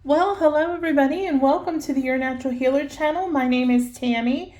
Well, hello everybody and welcome to the Your Natural Healer channel. My name is Tammy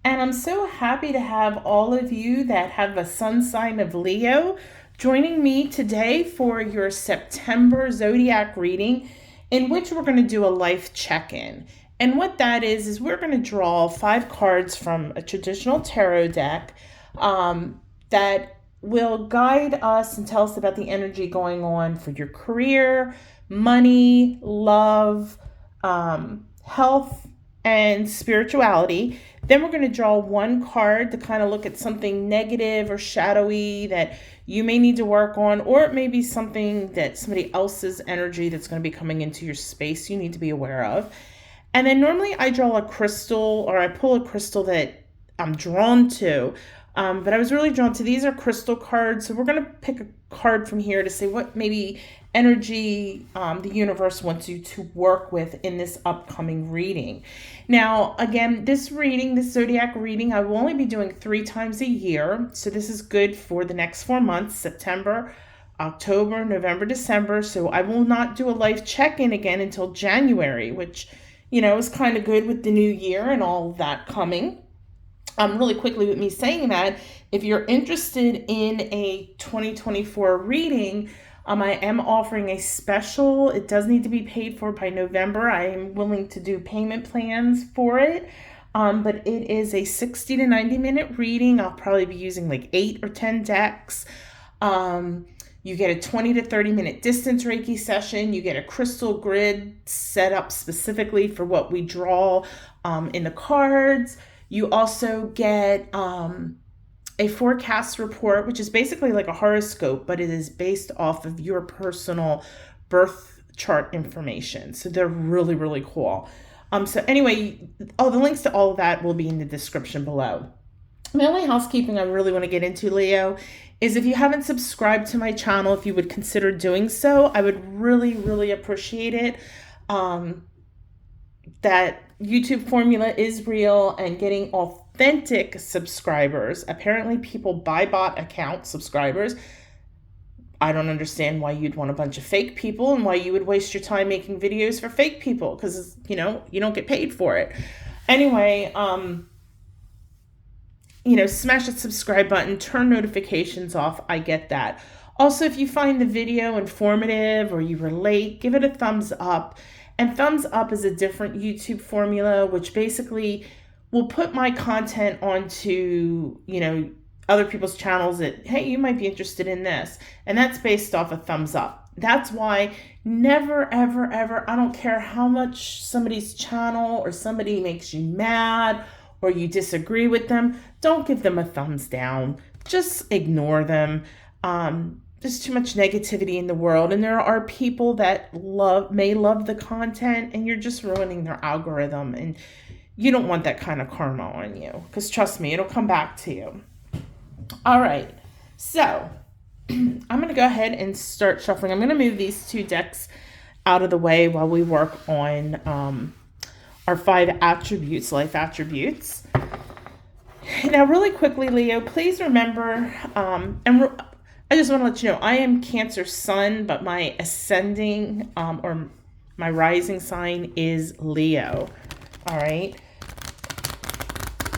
and I'm so happy to have all of you that have a sun sign of Leo joining me today for your September Zodiac reading, in which we're going to do a life check-in. And what that is we're going to draw 5 cards from a traditional tarot deck that will guide us and tell us about the energy going on for your career, money, love, health, and spirituality. Then we're going to draw 1 card to kind of look at something negative or shadowy that you may need to work on, or it may be something that somebody else's energy that's going to be coming into your space you need to be aware of. And then normally I draw a crystal, or I pull a crystal that I'm drawn to. But I was really drawn to, these are crystal cards. So we're going to pick a card from here to say what maybe energy the universe wants you to work with in this upcoming reading. Now, again, this Zodiac reading, I will only be doing 3 times a year. So this is good for the next 4 months, September, October, November, December. So I will not do a life check-in again until January, which, is kind of good with the new year and all that coming. Really quickly with me saying that, if you're interested in a 2024 reading, I am offering a special. It does need to be paid for by November. I am willing to do payment plans for it. But it is a 60 to 90 minute reading. I'll probably be using like 8 or 10 decks. You get a 20 to 30 minute distance Reiki session. You get a crystal grid set up specifically for what we draw in the cards. You also get a forecast report, which is basically like a horoscope, but it is based off of your personal birth chart information. So they're really, really cool. So anyway, the links to all of that will be in the description below. The only housekeeping I really want to get into, Leo, is if you haven't subscribed to my channel, if you would consider doing so, I would really, really appreciate it. That YouTube formula is real, and getting authentic subscribers. Apparently people buy bot account subscribers. I don't understand why you'd want a bunch of fake people and why you would waste your time making videos for fake people, because, you don't get paid for it. Anyway, smash that subscribe button, turn notifications off. I get that. Also, if you find the video informative or you relate, give it a thumbs up. And thumbs up is a different YouTube formula, which basically will put my content onto, other people's channels that, hey, you might be interested in this. And that's based off a thumbs up. That's why never, ever, ever, I don't care how much somebody's channel or somebody makes you mad or you disagree with them, don't give them a thumbs down. Just ignore them. There's too much negativity in the world, and there are people that may love the content, and you're just ruining their algorithm, and you don't want that kind of karma on you, because trust me, it'll come back to you. All right, so I'm going to go ahead and start shuffling. I'm going to move these 2 decks out of the way while we work on our 5 attributes, life attributes. Now, really quickly, Leo, please remember, I just want to let you know, I am Cancer Sun, but my ascending or my rising sign is Leo. All right.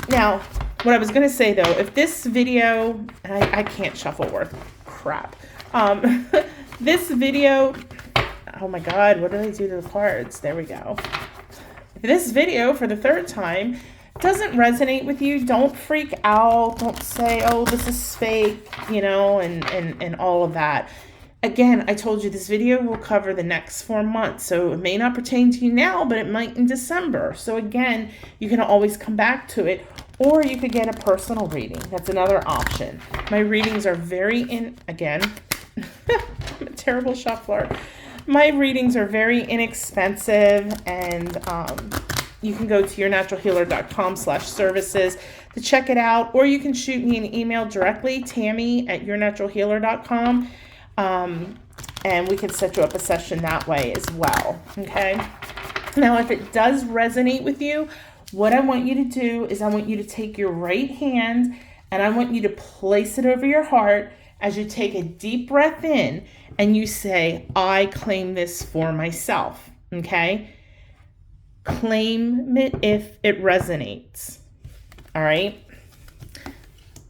Now, what I was going to say, though, if this video, and I can't shuffle worth crap. This video, oh my God, what did I do to the cards? There we go. This video, for the 3rd time, doesn't resonate with you, don't freak out. Don't say, oh, this is fake, and all of that. Again, I told you this video will cover the next 4 months. So it may not pertain to you now, but it might in December. So again, you can always come back to it, or you could get a personal reading. That's another option. My readings are again, I'm a terrible shuffler. My readings are very inexpensive, and you can go to yournaturalhealer.com/services to check it out, or you can shoot me an email directly, Tammy@yournaturalhealer.com, and we can set you up a session that way as well, okay? Now, if it does resonate with you, what I want you to do is I want you to take your right hand and I want you to place it over your heart as you take a deep breath in and you say, I claim this for myself. Okay? Claim it if it resonates. All right?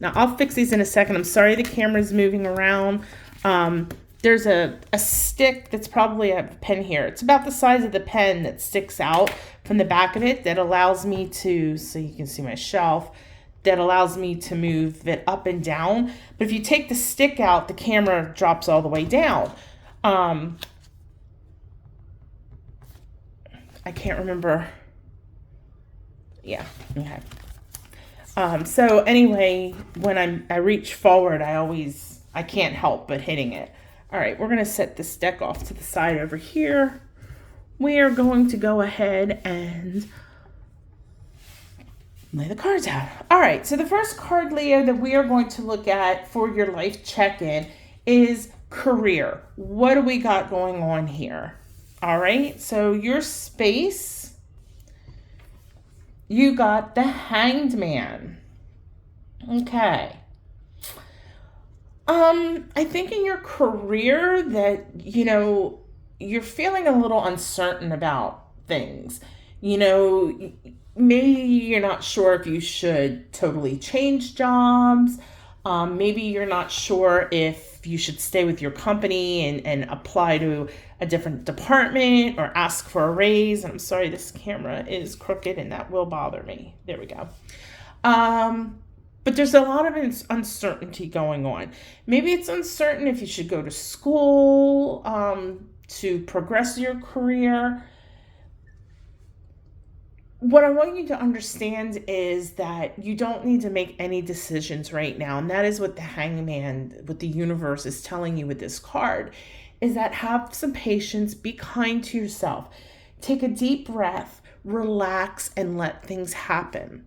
Now, I'll fix these in a second. I'm sorry the camera's moving around. There's a stick that's probably a pen here. It's about the size of the pen that sticks out from the back of it that allows me to, so you can see my shelf, that allows me to move it up and down. But if you take the stick out, the camera drops all the way down. I can't remember. Yeah, okay. So anyway, when I reach forward, I can't help but hitting it. All right, we're gonna set this deck off to the side over here. We are going to go ahead and lay the cards out. All right, so the first card, Leo, that we are going to look at for your life check-in is career. What do we got going on here? All right, so your space, you got the Hanged Man. Okay. I think in your career that, you're feeling a little uncertain about things. Maybe you're not sure if you should totally change jobs. Maybe you're not sure if you should stay with your company and apply to a different department or ask for a raise. And I'm sorry, this camera is crooked and that will bother me. There we go. But there's a lot of uncertainty going on. Maybe it's uncertain if you should go to school to progress your career. What I want you to understand is that you don't need to make any decisions right now. And that is what the Hangman, what the universe is telling you with this card, is that have some patience, be kind to yourself. Take a deep breath, relax, and let things happen.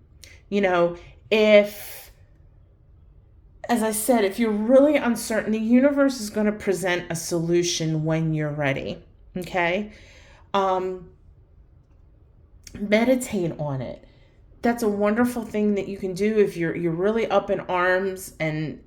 As I said, if you're really uncertain, the universe is going to present a solution when you're ready, okay? Meditate on it. That's a wonderful thing that you can do if you're really up in arms and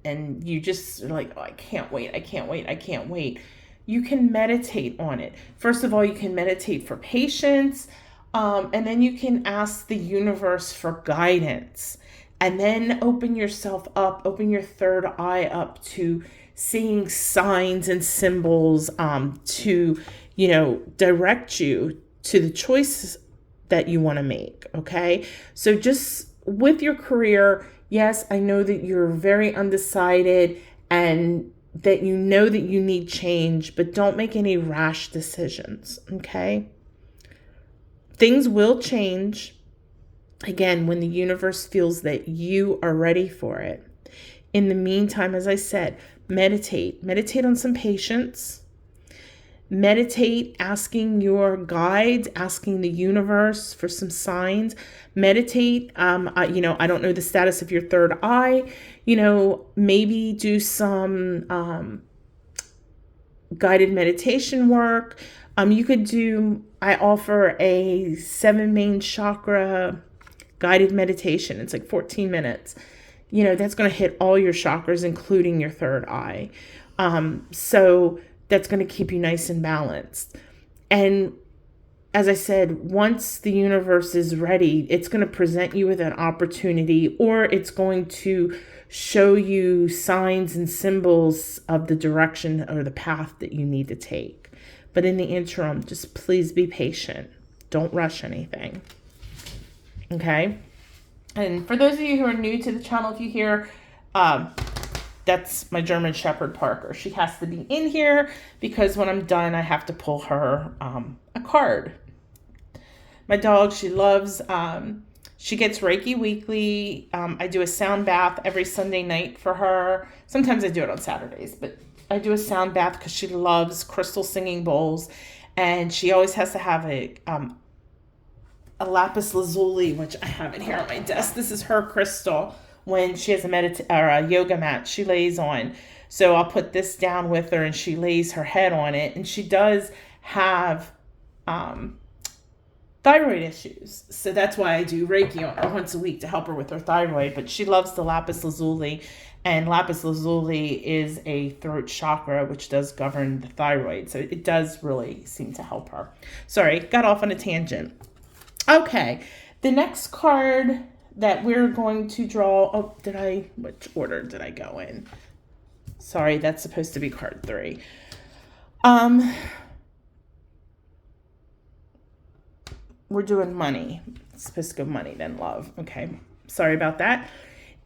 you just are like, oh, I can't wait. You can meditate on it. First of all, you can meditate for patience, and then you can ask the universe for guidance. And then open yourself up, open your third eye up to seeing signs and symbols to, direct you to the choices that you want to make, okay? So just with your career, yes, I know that you're very undecided and that you know that you need change, but don't make any rash decisions, okay? Things will change. Again, when the universe feels that you are ready for it. In the meantime, as I said, meditate on some patience. Meditate asking your guides, asking the universe for some signs. Meditate, I don't know the status of your third eye. Maybe do some guided meditation work. I offer a 7 main chakra guided meditation. It's like 14 minutes. That's going to hit all your chakras, including your third eye. So that's going to keep you nice and balanced. And as I said, once the universe is ready, it's going to present you with an opportunity, or it's going to show you signs and symbols of the direction or the path that you need to take. But in the interim, just please be patient. Don't rush anything. Okay. And for those of you who are new to the channel, if you hear, that's my German Shepherd Parker. She has to be in here because when I'm done, I have to pull her a card. My dog, she loves, she gets Reiki weekly. I do a sound bath every Sunday night for her. Sometimes I do it on Saturdays, but I do a sound bath because she loves crystal singing bowls. And she always has to have a lapis lazuli, which I have it here on my desk. This is her crystal when she has a yoga mat she lays on. So I'll put this down with her and she lays her head on it. And she does have thyroid issues. So that's why I do Reiki on her once a week to help her with her thyroid. But she loves the lapis lazuli. And lapis lazuli is a throat chakra, which does govern the thyroid. So it does really seem to help her. Sorry, got off on a tangent. Okay, the next card that we're going to draw. Oh, which order did I go in? Sorry, that's supposed to be card 3. We're doing money. It's supposed to go money, then love. Okay, sorry about that.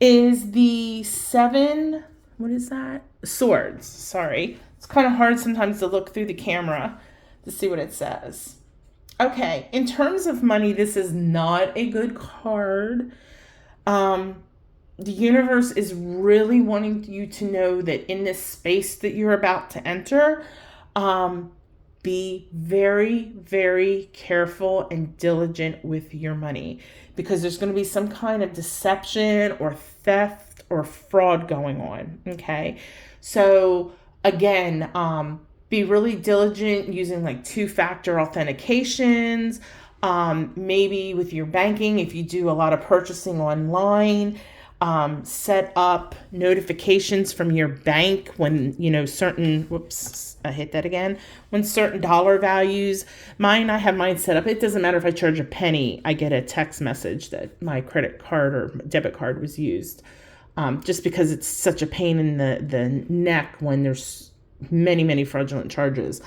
Is the 7, what is that? Swords, sorry. It's kind of hard sometimes to look through the camera to see what it says. Okay, in terms of money, this is not a good card. The universe is really wanting you to know that in this space that you're about to enter, be very, very careful and diligent with your money, because there's going to be some kind of deception or theft or fraud going on. Okay. So again, be really diligent using like 2-factor authentications, maybe with your banking. If you do a lot of purchasing online, set up notifications from your bank when, certain, I hit that again, when certain dollar values, I have mine set up. It doesn't matter if I charge a penny, I get a text message that my credit card or debit card was used, just because it's such a pain in the neck when there's many, many fraudulent charges.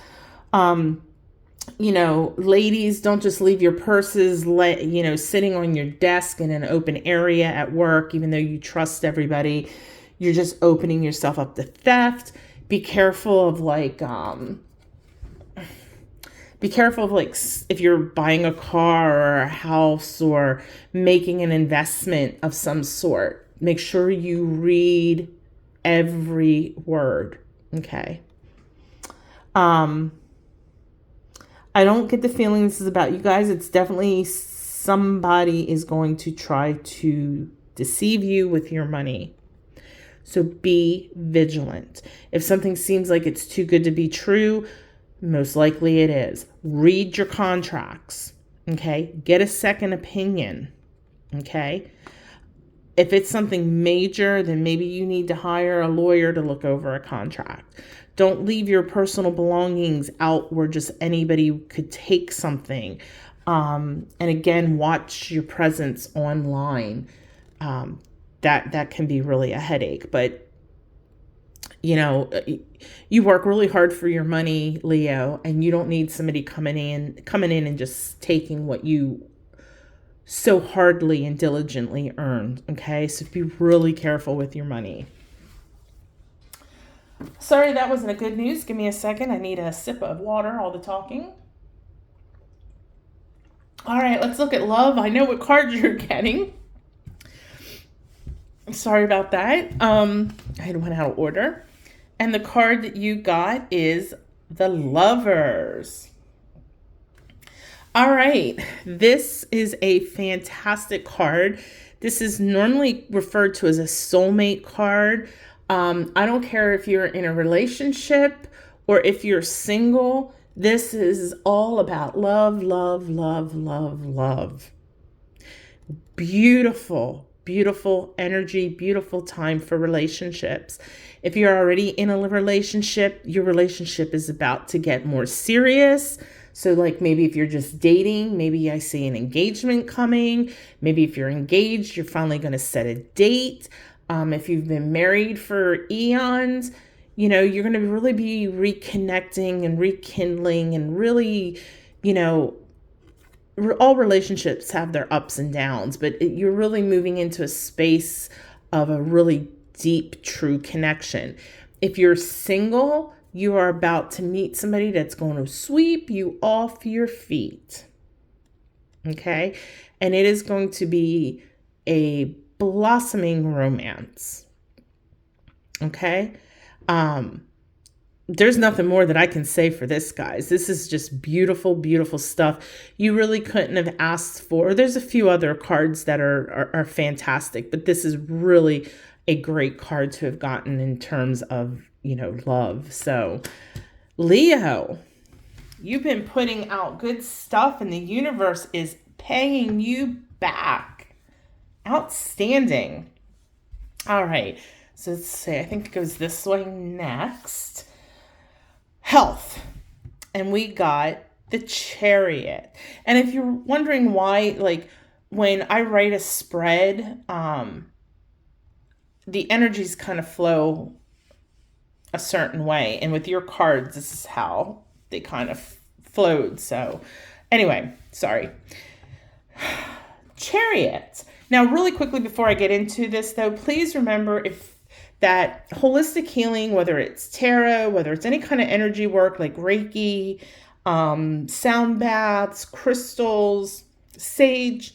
Ladies, don't just leave your purses, sitting on your desk in an open area at work, even though you trust everybody. You're just opening yourself up to theft. Be careful of if you're buying a car or a house or making an investment of some sort, make sure you read every word. Okay. I don't get the feeling this is about you guys. It's definitely somebody is going to try to deceive you with your money. So be vigilant. If something seems like it's too good to be true, most likely it is. Read your contracts. Okay. Get a second opinion. Okay. If it's something major, then maybe you need to hire a lawyer to look over a contract. Don't leave your personal belongings out where just anybody could take something. And again, watch your presence online. That can be really a headache. But, you work really hard for your money, Leo, and you don't need somebody coming in and just taking what you so hardly and diligently earned. Okay, so be really careful with your money. Sorry, that wasn't a good news. Give me a second. I need a sip of water, all the talking. All right, let's look at love. I know what card you're getting. Sorry about that. I went out of order. And the card that you got is the Lovers. All right, this is a fantastic card. This is normally referred to as a soulmate card. I don't care if you're in a relationship or if you're single. This is all about love, love, love, love, love. Beautiful, beautiful energy, beautiful time for relationships. If you're already in a relationship, your relationship is about to get more serious. So like maybe if you're just dating, maybe I see an engagement coming. Maybe if you're engaged, you're finally going to set a date. If you've been married for eons, you're going to really be reconnecting and rekindling and really, all relationships have their ups and downs, but you're really moving into a space of a really deep, true connection. If you're single, you are about to meet somebody that's going to sweep you off your feet. Okay? And it is going to be a blossoming romance. Okay? There's nothing more that I can say for this, guys. This is just beautiful, beautiful stuff. You really couldn't have asked for. There's a few other cards that are fantastic, but this is really a great card to have gotten in terms of, love. So, Leo, you've been putting out good stuff and the universe is paying you back. Outstanding. All right. So let's see, I think it goes this way next. Health. And we got the Chariot. And if you're wondering why, like when I write a spread, the energies kind of flow a certain way. And with your cards, this is how they kind of flowed. So anyway, sorry. Chariot. Now, really quickly before I get into this, though, please remember that holistic healing, whether it's tarot, whether it's any kind of energy work like REIKI, sound baths, crystals, sage,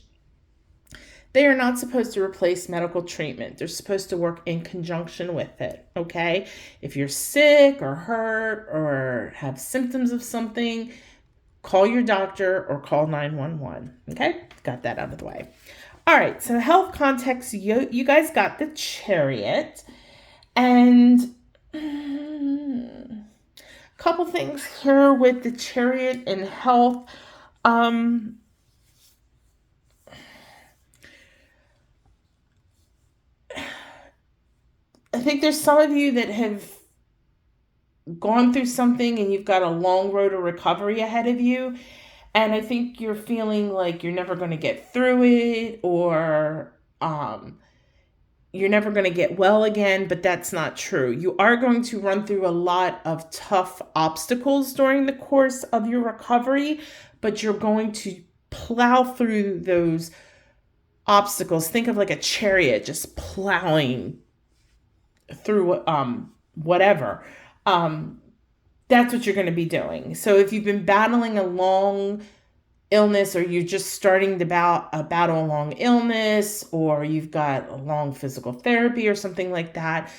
they are not supposed to replace medical treatment. They're supposed to work in conjunction with it, okay? If you're sick or hurt or have symptoms of something, call your doctor or call 911, okay? Got that out of the way. All right, so health context, you guys got the Chariot. And a couple things here with the Chariot and health. I think there's some of you that have gone through something and you've got a long road of recovery ahead of you. And I think you're feeling like you're never going to get through it, or you're never going to get well again, but that's not true. You are going to run through a lot of tough obstacles during the course of your recovery, but you're going to plow through those obstacles. Think of like a chariot just plowing through whatever. That's what you're going to be doing. So if you've been battling a long illness, or you're just starting to battle a long illness, or you've got a long physical therapy or something like that,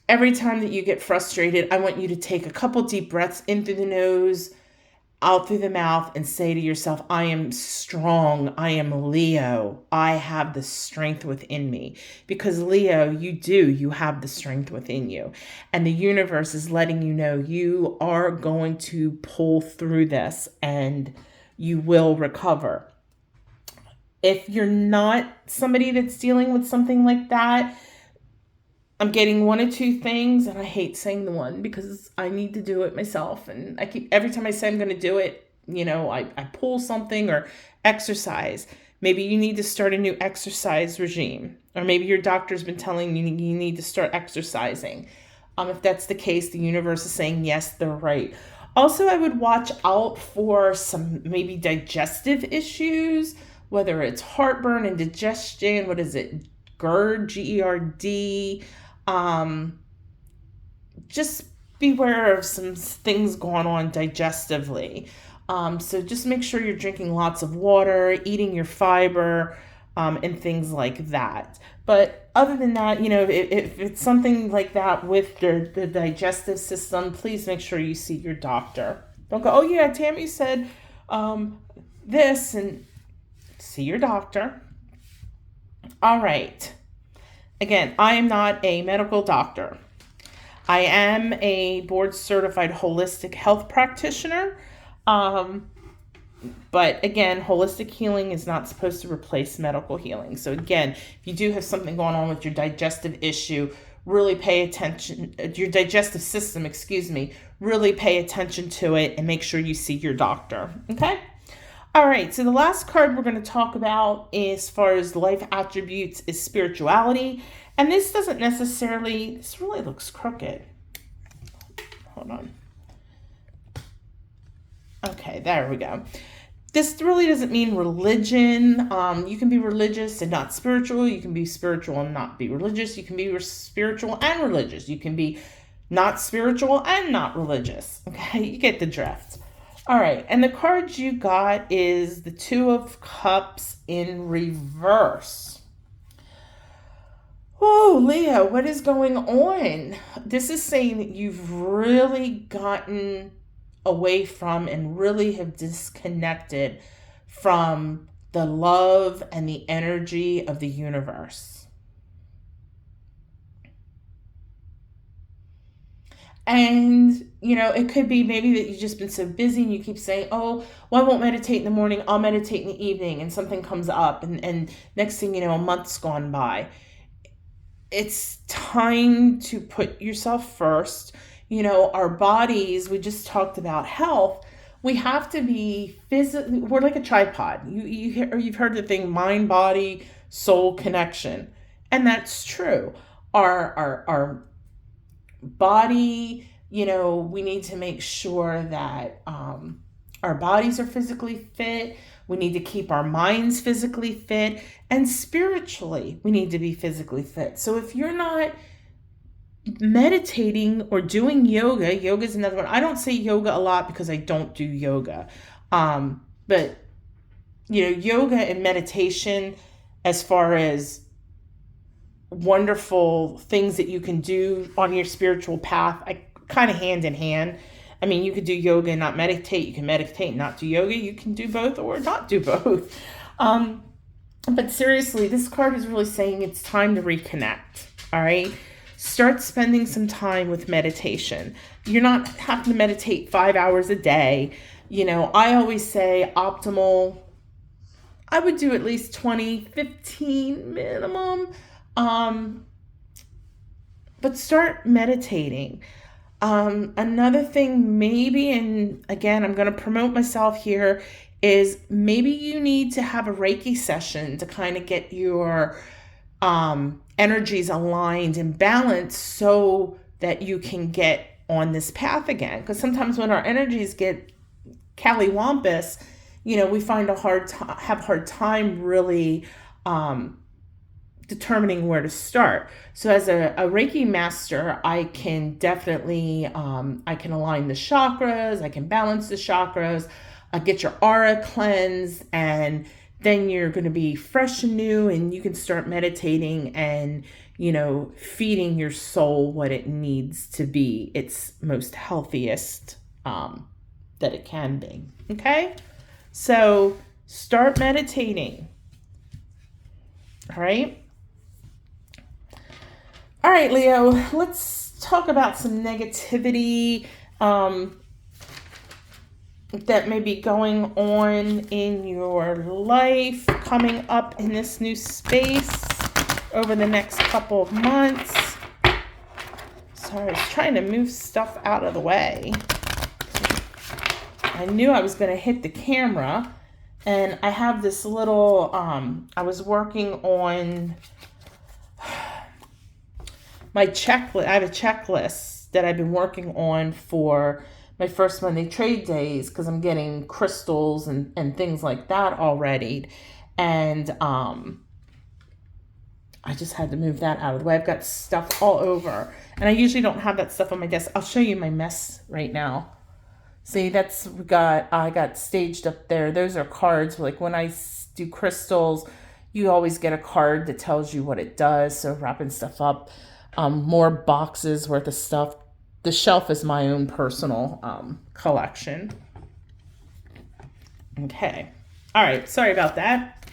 every time that you get frustrated, I want you to take a couple deep breaths in through the nose, out through the mouth, and say to yourself, I am strong. I am Leo. I have the strength within me. Because Leo, you have the strength within you. And the universe is letting you know you are going to pull through this and you will recover. If you're not somebody that's dealing with something like that, I'm getting one or two things, and I hate saying the one because I need to do it myself. And every time I say I'm going to do it, I pull something or exercise. Maybe you need to start a new exercise regime, or maybe your doctor's been telling you you need to start exercising. If that's the case, the universe is saying, yes, they're right. Also, I would watch out for some maybe digestive issues, whether it's heartburn, indigestion, what is it? GERD, GERD. Just beware of some things going on digestively. So just make sure you're drinking lots of water, eating your fiber, and things like that. But other than that, if it's something like that with the digestive system, please make sure you see your doctor. Don't go, oh yeah, Tammy said this, and see your doctor. All right. Again, I am not a medical doctor. I am a board-certified holistic health practitioner. But again, holistic healing is not supposed to replace medical healing. So again, if you do have something going on with your digestive issue, really pay attention, your digestive system, really pay attention to it and make sure you see your doctor. Okay? All right, so the last card we're going to talk about as far as life attributes is spirituality. And this really looks crooked. Hold on. Okay, there we go. This really doesn't mean religion. You can be religious and not spiritual. You can be spiritual and not be religious. You can be spiritual and religious. You can be not spiritual and not religious. Okay, you get the drift. All right, and the card you got is the Two of Cups in reverse. Oh, Leo, what is going on? This is saying that you've really gotten away from and really have disconnected from the love and the energy of the universe. And, it could be maybe that you've just been so busy and you keep saying, oh, well, I won't meditate in the morning, I'll meditate in the evening, and something comes up, and next thing you know, a month's gone by. it's time to put yourself first. You know, our bodies, we just talked about health. We have to be physically, we're like a tripod. You've heard the thing, mind, body, soul connection. And that's true. Our body, you know, we need to make sure that our bodies are physically fit. We need to keep our minds physically fit. And spiritually, we need to be physically fit. So if you're not meditating or doing yoga, yoga is another one. I don't say yoga a lot because I don't do yoga. But, you know, yoga and meditation, as far as wonderful things that you can do on your spiritual path, I kind of hand in hand. I mean, you could do yoga and not meditate. You can meditate and not do yoga. You can do both or not do both. But seriously, this card is really saying it's time to reconnect. All right. Start spending some time with meditation. You're not having to meditate 5 hours a day. You know, I always say optimal, I would do at least 20, 15 minimum. But start meditating. Another thing maybe, and again, I'm going to promote myself here, is maybe you need to have a Reiki session to kind of get your energies aligned and balanced so that you can get on this path again. Because sometimes when our energies get cattywampus, you know, we find have a hard time really determining where to start. So as a Reiki master, I can definitely, I can align the chakras, I can balance the chakras, get your aura cleansed, and then you're going to be fresh and new, and you can start meditating and, you know, feeding your soul what it needs to be its most healthiest that it can be. Okay? So start meditating. All right? All right, Leo, let's talk about some negativity that may be going on in your life coming up in this new space over the next couple of months. Sorry, I was trying to move stuff out of the way. I knew I was going to hit the camera, and I have this little, I was working on my checklist. I have a checklist that I've been working on for my first Monday trade days because I'm getting crystals and things like that already. And I just had to move that out of the way. I've got stuff all over. And I usually don't have that stuff on my desk. I'll show you my mess right now. See, I got staged up there. Those are cards. Like when I do crystals, you always get a card that tells you what it does. So wrapping stuff up. More boxes worth of stuff. The shelf is my own personal collection. Okay. All right. Sorry about that.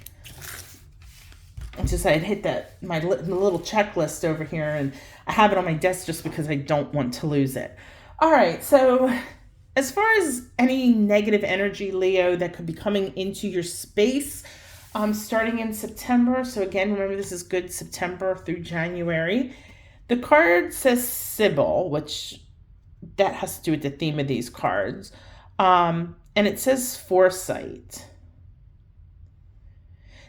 I had hit my little checklist over here, and I have it on my desk just because I don't want to lose it. All right. So as far as any negative energy, Leo, that could be coming into your space starting in September. So again, remember, this is good September through January. The card says Sybil, which that has to do with the theme of these cards. And it says foresight.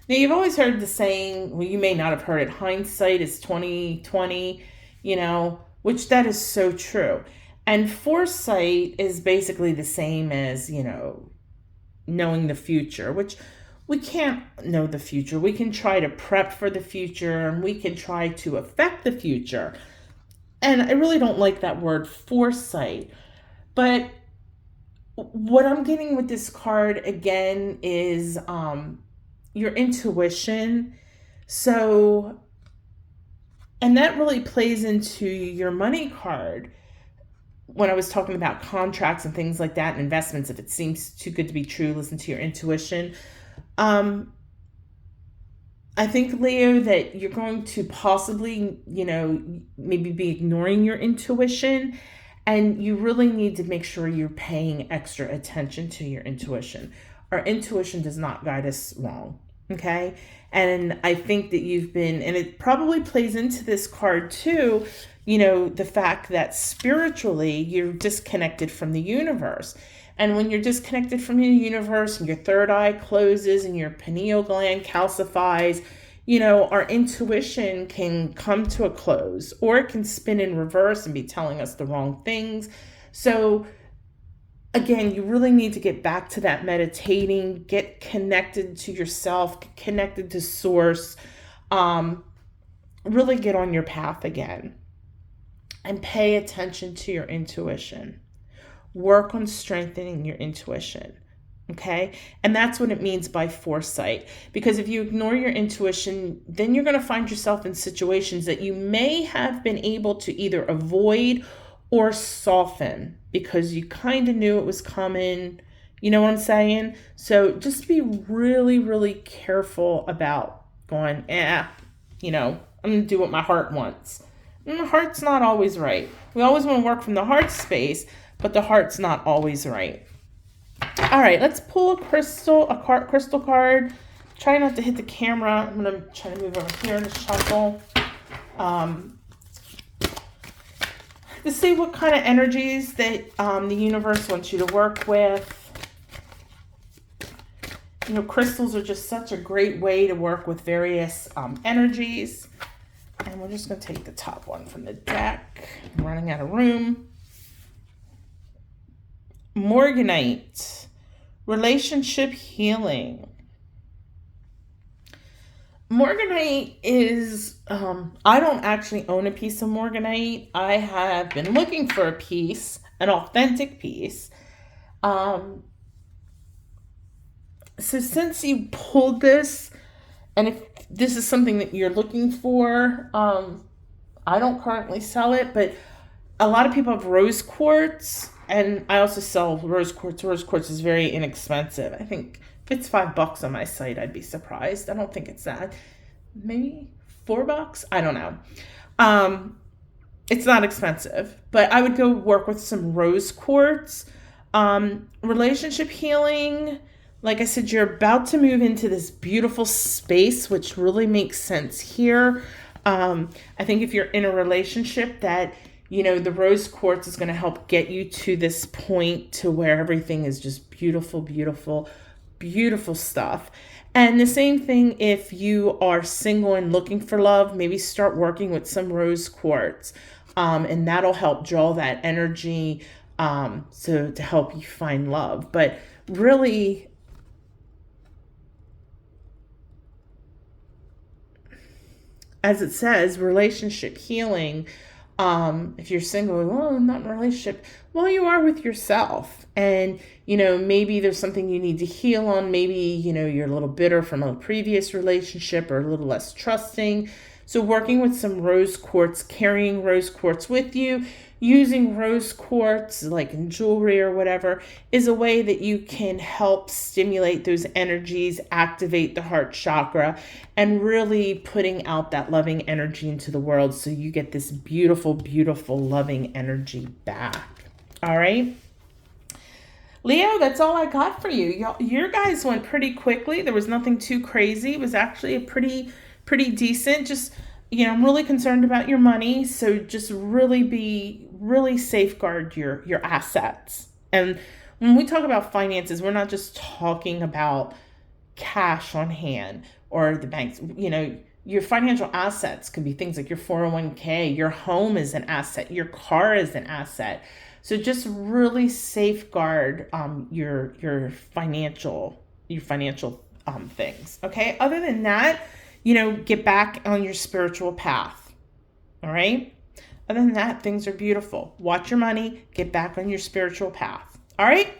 Now, you've always heard the saying, well, you may not have heard it, hindsight is 20/20, you know, which that is so true. And foresight is basically the same as, you know, knowing the future, which we can't know the future. We can try to prep for the future, and we can try to affect the future. And I really don't like that word foresight. But what I'm getting with this card again is your intuition. So, and that really plays into your money card. When I was talking about contracts and things like that and investments, if it seems too good to be true, listen to your intuition. I think, Leo, that you're going to possibly, you know, maybe be ignoring your intuition, and you really need to make sure you're paying extra attention to your intuition. Our intuition does not guide us wrong. Okay. And I think that you've been, and it probably plays into this card too, the fact that spiritually you're disconnected from the universe. And when you're disconnected from the universe and your third eye closes and your pineal gland calcifies, our intuition can come to a close, or it can spin in reverse and be telling us the wrong things. So again, you really need to get back to that meditating, get connected to yourself, get connected to source, really get on your path again and pay attention to your intuition. Work on strengthening your intuition. Okay. And that's what it means by foresight. Because if you ignore your intuition, then you're going to find yourself in situations that you may have been able to either avoid or soften because you kind of knew it was coming. You know what I'm saying? So just be really, really careful about going, I'm going to do what my heart wants. And the heart's not always right. We always want to work from the heart space, but the heart's not always right. All right, let's pull a crystal card. Try not to hit the camera. I'm going to try to move over here to shuffle. To see what kind of energies that the universe wants you to work with. Crystals are just such a great way to work with various energies. And we're just going to take the top one from the deck. I'm running out of room. Morganite, relationship healing. Morganite is, I don't actually own a piece of morganite. I have been looking for a piece, an authentic piece. So since you pulled this, and if this is something that you're looking for, I don't currently sell it, but a lot of people have rose quartz, and I also sell rose quartz. Rose quartz is very inexpensive. I think if it's $5 on my site, I'd be surprised. I don't think it's that. Maybe $4? I don't know. It's not expensive, but I would go work with some rose quartz. Relationship healing. Like I said, you're about to move into this beautiful space, which really makes sense here. I think if you're in a relationship that, the rose quartz is going to help get you to this point to where everything is just beautiful, beautiful, beautiful stuff. And the same thing if you are single and looking for love, maybe start working with some rose quartz. And that'll help draw that energy so to help you find love. But really, as it says, relationship healing. If you're single, well, I'm not in a relationship. Well, you are with yourself. And, maybe there's something you need to heal on. Maybe, you're a little bitter from a previous relationship or a little less trusting. So working with some rose quartz, carrying rose quartz with you, using rose quartz like in jewelry or whatever is a way that you can help stimulate those energies, activate the heart chakra, and really putting out that loving energy into the world so you get this beautiful, beautiful loving energy back. All right. Leo, that's all I got for you. Your guys went pretty quickly. There was nothing too crazy. It was actually a pretty decent. Just, I'm really concerned about your money. So just really safeguard your assets. And when we talk about finances, we're not just talking about cash on hand or the banks. Your financial assets could be things like your 401k, your home is an asset, your car is an asset. So just really safeguard your financial things. Okay. Other than that, get back on your spiritual path. All right. Other than that, things are beautiful. Watch your money. Get back on your spiritual path. All right.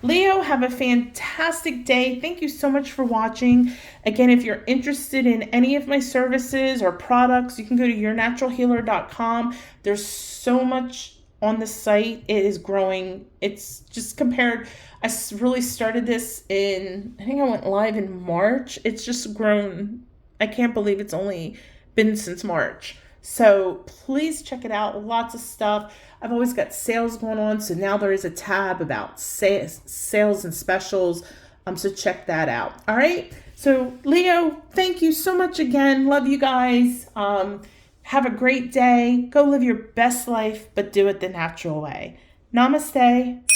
Leo, have a fantastic day. Thank you so much for watching. Again, if you're interested in any of my services or products, you can go to yournaturalhealer.com. There's so much on the site. It is growing. It's just compared. I really started this I think I went live in March. It's just grown. I can't believe it's only been since March. So please check it out. Lots of stuff. I've always got sales going on. So now there is a tab about sales and specials. So check that out. All right. So Leo, thank you so much again. Love you guys. Have a great day. Go live your best life, but do it the natural way. Namaste.